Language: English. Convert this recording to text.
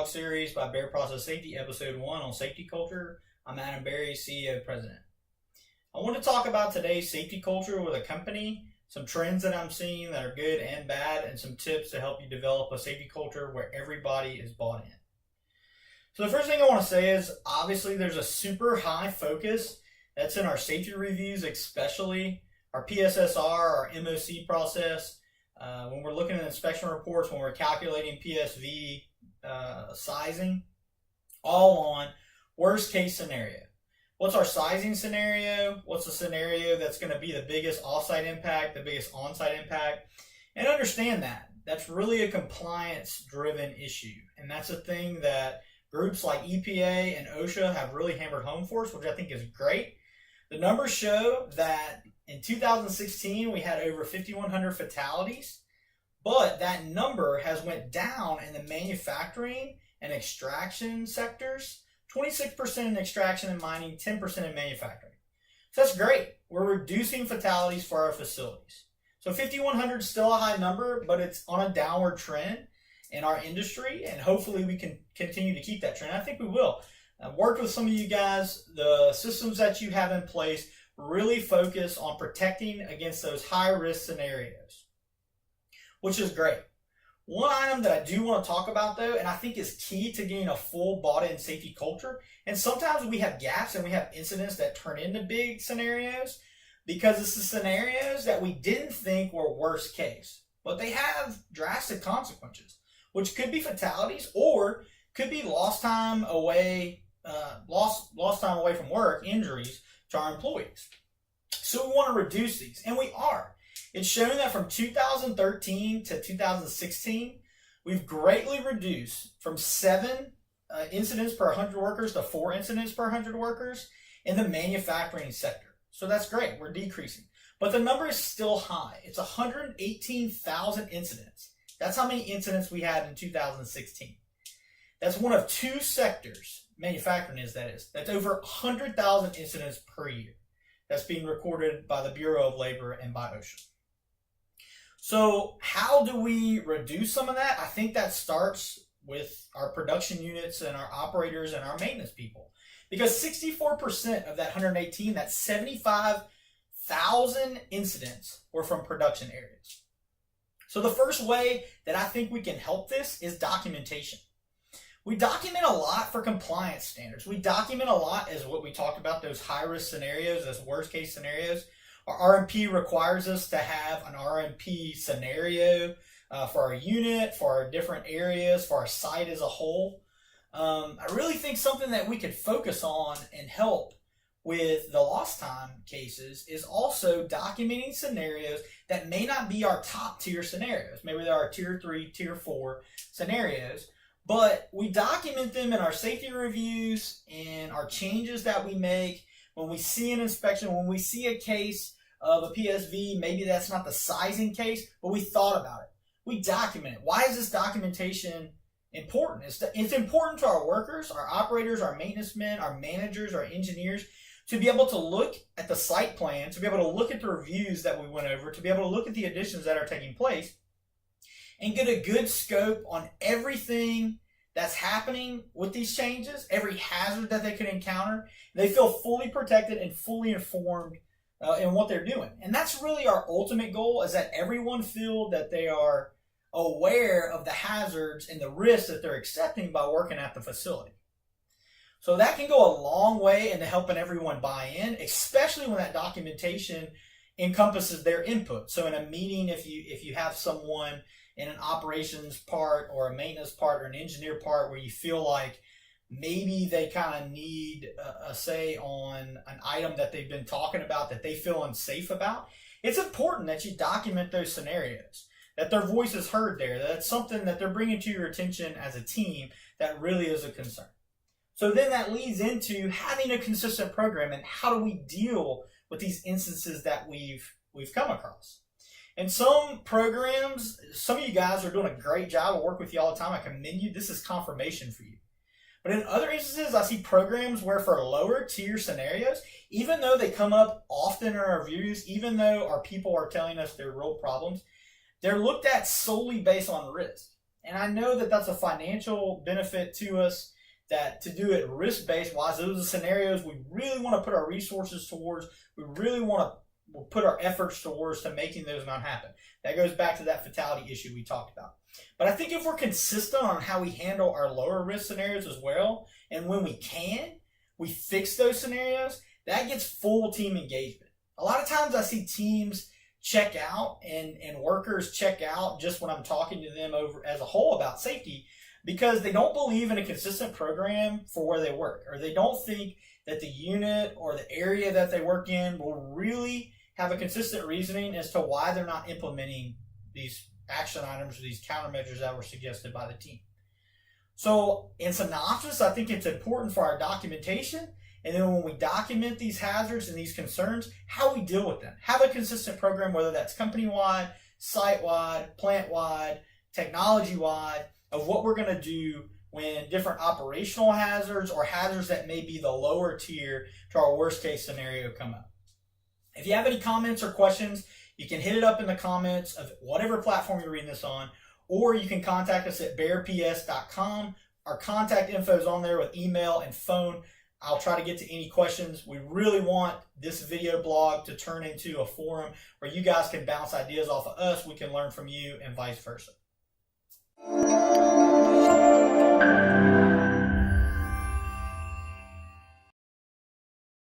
blog series by Bear Process Safety, episode 1 on safety culture. I'm Adam Berry, CEO, President. I want to talk about today's safety culture with a company, some trends that I'm seeing that are good and bad, and some tips to help you develop a safety culture where everybody is bought in. So the first thing I want to say is, obviously there's a super high focus that's in our safety reviews, especially our PSSR, our MOC process. When we're looking at inspection reports, when we're calculating PSV sizing, all on worst case scenario. What's our sizing scenario? What's the scenario that's going to be the biggest offsite impact, the biggest onsite impact? And understand that. That's really a compliance-driven issue. And that's a thing that groups like EPA and OSHA have really hammered home for us, which I think is great. The numbers show that in 2016, we had over 5,100 fatalities, but that number has went down in the manufacturing and extraction sectors, 26% in extraction and mining, 10% in manufacturing. So that's great. We're reducing fatalities for our facilities. So 5,100 is still a high number, but it's on a downward trend in our industry, and hopefully we can continue to keep that trend. I think we will. I've worked with some of you guys. The systems that you have in place really focus on protecting against those high-risk scenarios, which is great. One item that I do want to talk about, though, and I think is key to getting a full bought-in safety culture, and sometimes we have gaps and we have incidents that turn into big scenarios because it's the scenarios that we didn't think were worst case, but they have drastic consequences, which could be fatalities or could be lost time away from work, injuries to our employees. So we want to reduce these, and we are. It's shown that from 2013 to 2016, we've greatly reduced from 7 incidents per 100 workers to 4 incidents per 100 workers in the manufacturing sector. So that's great. We're decreasing. But the number is still high. It's 118,000 incidents. That's how many incidents we had in 2016. That's one of 2 sectors, manufacturing is, that's over 100,000 incidents per year. That's being recorded by the Bureau of Labor and by OSHA. So how do we reduce some of that? I think that starts with our production units and our operators and our maintenance people. Because 64% of that 118, that's 75,000 incidents were from production areas. So the first way that I think we can help this is documentation. We document a lot for compliance standards. We document a lot as what we talked about, those high-risk scenarios, those worst-case scenarios. Our RMP requires us to have an RMP scenario for our unit, for our different areas, for our site as a whole. I really think something that we could focus on and help with the lost time cases is also documenting scenarios that may not be our top tier scenarios. Maybe they're our tier 3, tier 4 scenarios. But we document them in our safety reviews and our changes that we make when we see an inspection, when we see a case of a PSV, maybe that's not the sizing case, but we thought about it. We document it. Why is this documentation important? It's important to our workers, our operators, our maintenance men, our managers, our engineers, to be able to look at the site plan, to be able to look at the reviews that we went over, to be able to look at the additions that are taking place, and get a good scope on everything that's happening with these changes, every hazard that they could encounter. They feel fully protected and fully informed in what they're doing. And that's really our ultimate goal, is that everyone feel that they are aware of the hazards and the risks that they're accepting by working at the facility. So that can go a long way into helping everyone buy in, especially when that documentation encompasses their input. So in a meeting, if you have someone in an operations part or a maintenance part or an engineer part where you feel like maybe they kind of need a say on an item that they've been talking about that they feel unsafe about, it's important that you document those scenarios, that their voice is heard there, that it's something that they're bringing to your attention as a team that really is a concern. So then that leads into having a consistent program and how do we deal with these instances that we've come across. And some programs, some of you guys are doing a great job. I work with you all the time. I commend you. This is confirmation for you. But in other instances, I see programs where for lower tier scenarios, even though they come up often in our reviews, even though our people are telling us they're real problems, they're looked at solely based on risk. And I know that that's a financial benefit to us, that to do it risk-based wise, those are the scenarios we really want to put our resources towards. We really want to put our efforts towards to making those not happen. That goes back to that fatality issue we talked about. But I think if we're consistent on how we handle our lower risk scenarios as well, and when we can, we fix those scenarios, that gets full team engagement. A lot of times I see teams check out and workers check out just when I'm talking to them over as a whole about safety, because they don't believe in a consistent program for where they work, or they don't think that the unit or the area that they work in will really have a consistent reasoning as to why they're not implementing these action items or these countermeasures that were suggested by the team. So in synopsis, I think it's important for our documentation, and then when we document these hazards and these concerns, how we deal with them. Have a consistent program, whether that's company-wide, site-wide, plant-wide, technology-wide, of what we're going to do when different operational hazards or hazards that may be the lower tier to our worst case scenario come up. If you have any comments or questions, you can hit it up in the comments of whatever platform you're reading this on, or you can contact us at bearps.com. Our contact info is on there with email and phone. I'll try to get to any questions. We really want this video blog to turn into a forum where you guys can bounce ideas off of us, we can learn from you, and vice versa.